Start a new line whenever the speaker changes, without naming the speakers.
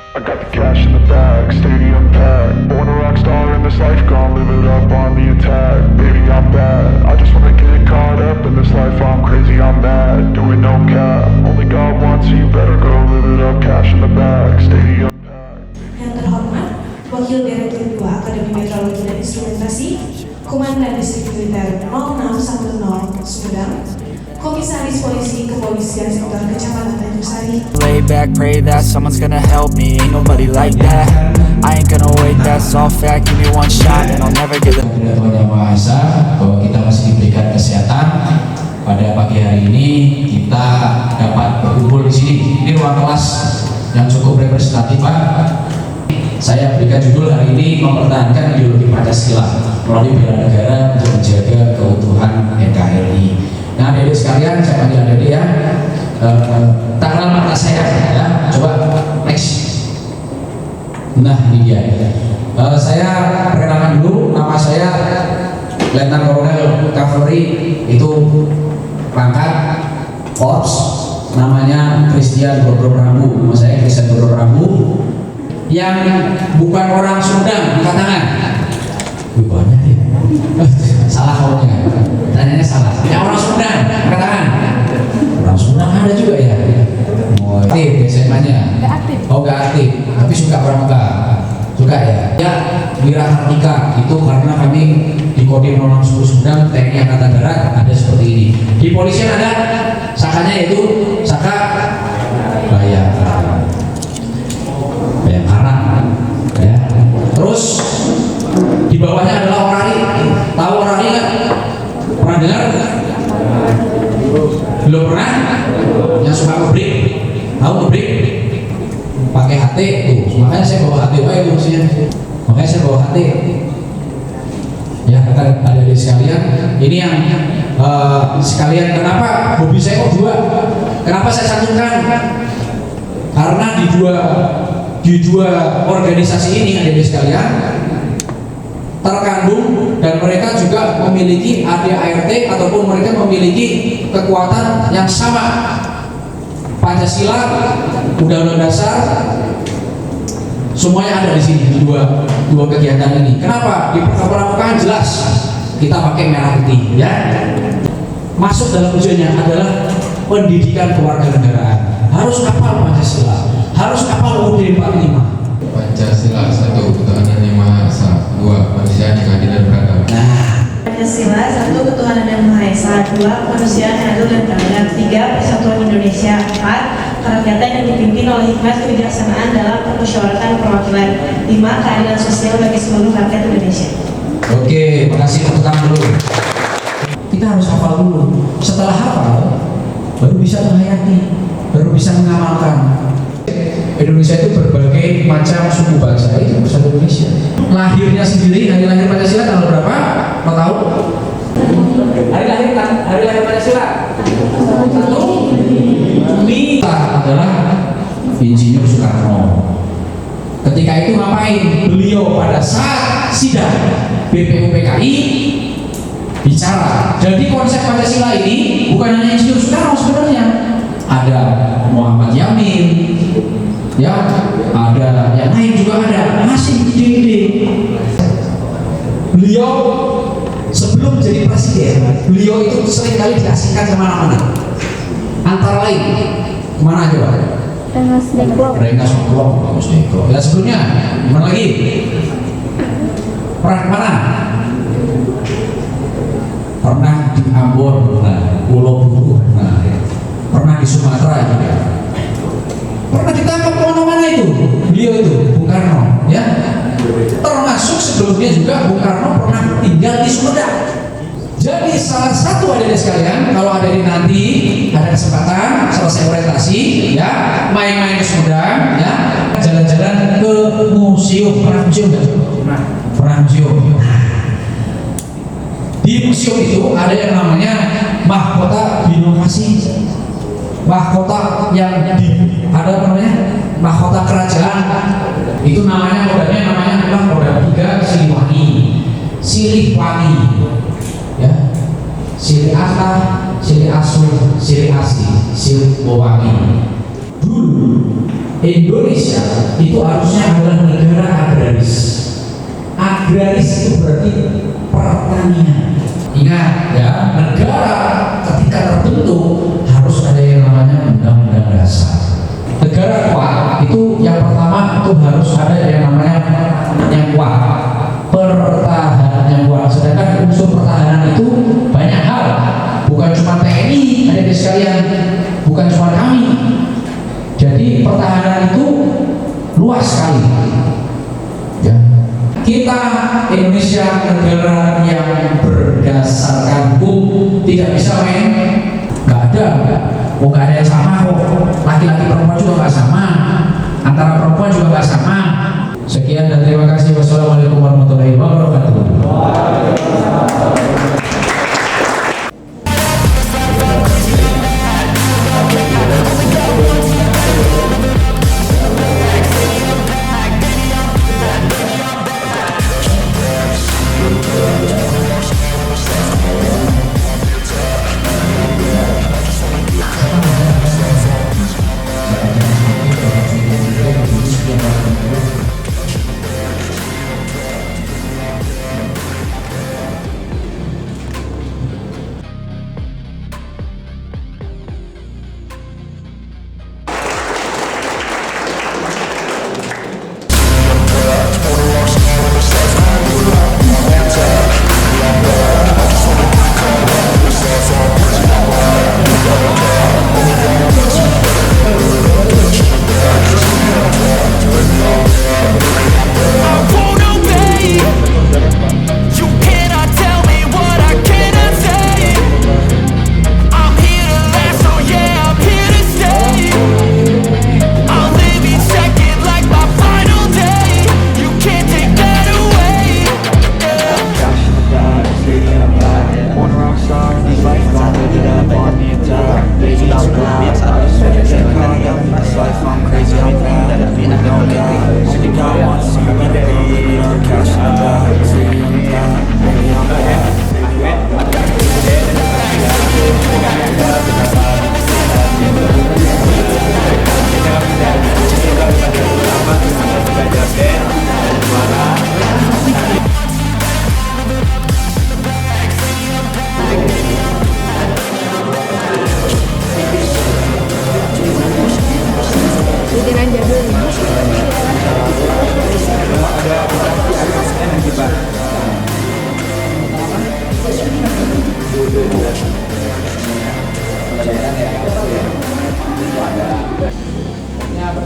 I got the cash in the bag, stadium packed. Born a rock star in this life, gon' live it up on the attack. Baby, I'm bad, I just wanna get caught up in this life. I'm crazy, I'm mad, doing no cap. Only God wants you, better go live it up. Cash in the bag, stadium packed.
Yang terhormat, Wakil Direktur 2 Akademi Meteorologi dan Instrumentasi, Komandan Distrik Militer 0610 Sumedang, Komisaris Polisi Kepolisian Sektor Kecamatan Tanjung Sari.
Lay back, pray that someone's gonna help me. Ain't nobody like that. I ain't gonna wait, that's all fact. Give me one shot and I'll never get the.
Tuhan Yang Maha Esa, bahwa kita masih diberikan kesehatan. Pada pagi hari ini kita dapat berkumpul di sini. Ini ruang kelas yang cukup representatif, Pak. Saya berikan judul hari ini mempertahankan ideologi Pancasila melalui bela negara untuk menjaga keutuhan NKRI. Nah, adik-adik sekalian, saya panggil adik-adik ya. Tak kenal mata saya, ya. Coba next. Nah, ini dia. Saya perkenalkan dulu, nama saya Letnan Kolonel Kavaleri, itu pangkat Korps, namanya Christian Brodro Rambu. Nama saya Christian Brodro Rambu. Yang bukan orang Sumedang, angkat tangan. Banyak ya. Salah kamunya. Tanyanya salah. Yang orang Sumedang, angkat tangan. Orang Sumedang ada juga ya. Oh, aktif SMA-nya. Oh, nggak aktif, tapi suka pramuka. Suka ya. Ya, Wira Kartika itu karena kami di Kodim 0610 Sumedang TNI Angkatan Darat ada seperti ini. Di polisian ada sakanya yaitu Saka Bayangkara. Ya. Terus di bawahnya adalah orari. Tahu orari nggak? Pernah dengar? Belum pernah? Yang suka ngebreak? Tahu ngebreak? Pakai HT tuh. Makanya saya bawa HT itu maksudnya. Makanya saya bawa HT. Ya, kata adik-adik sekalian, ini yang sekalian kenapa hobi saya kok dua? Kenapa saya cantumkan? Karena di dua organisasi ini adik-adik sekalian terkandung dan mereka juga memiliki ADART ataupun mereka memiliki kekuatan yang sama. Pancasila, Undang-Undang Dasar, semuanya ada di sini di dua kegiatan ini. Kenapa? Di pramukaan jelas kita pakai merah putih, ya. Masuk dalam tujuannya adalah pendidikan kewarganegaraan. Harus hafal Pancasila, harus hafal UUD 45.
Pancasila 1. Ketuhanan Yang Maha Esa. 2. Kemanusiaan yang adil dan beradab.
Pancasila 1. Ketuhanan Yang Maha Esa. 2. Kemanusiaan yang adil dan beradab. 3. Persatuan Indonesia. 4. Kerakyatan yang dipimpin oleh hikmat kebijaksanaan dalam permusyawaratan perwakilan. 5. Keadilan sosial bagi seluruh rakyat Indonesia.
Oke, makasih, tepuk tangan dulu. Kita harus hafal dulu. Setelah hafal, baru bisa menghayati, baru bisa mengamalkan. Indonesia itu berbagai macam suku bangsa, itu bersatu Indonesia. Lahirnya sendiri, hari lahir Pancasila tanggal berapa? Mau tahu? Hari lahir Pancasila 1 Juli adalah Insinyur Soekarno. Ketika itu ngapain? Beliau pada saat sidang BPUPKI bicara. Jadi konsep Pancasila ini bukan hanya Insinyur Soekarno sebenarnya. Ada Muhammad Yamin, ya, ada yang lain juga ada, masih ide-ide. Beliau sebelum jadi presiden, beliau itu seringkali diasingkan kemana-mana. Antara lain, kemana aja Pak? Rengas Dengklok. Ya sebelumnya, mana lagi? Pernah kemana? Pernah di Ambon, Pulau Buru, pernah di Sumatera juga. Pernah ditangkap kemana-mana itu beliau itu Bung Karno, ya. Termasuk sebelumnya juga Bung Karno pernah tinggal di Sumedang. Jadi salah satu adik sekalian, kalau ada di nanti ada kesempatan selesai orientasi, ya, main-main ke Sumedang, ya, jalan-jalan ke museum. Pernah museum nggak? Pernah museum. Di museum itu ada yang namanya mahkota binokasi. Mahkota yang ada namanya mahkota kerajaan, itu namanya adalah roda 3 Siliwangi, ya, Sili Ata, Sili Asul, Sili Asi, Siliwangi. Dulu Indonesia itu harusnya adalah negara agraris. Agraris itu berarti pertanian. Ingat ya, negara ketika terbentuk harus ada yang namanya undang-undang dasar. Negara kuat itu yang pertama itu harus ada yang namanya yang kuat, pertahanan yang kuat. Sedangkan unsur pertahanan itu banyak hal, bukan cuma TNI, adik-adik sekalian, bukan cuma kami. Jadi pertahanan itu luas sekali. Ya. Kita Indonesia negara yang berdasarkan hukum, tidak bisa main, nggak ada. Oh, nggak ada yang sama kok. Laki-laki perempuan juga nggak sama. Antara perempuan juga nggak sama. Sekian dan terima kasih. Wassalamualaikum warahmatullahi wabarakatuh.
Ini apa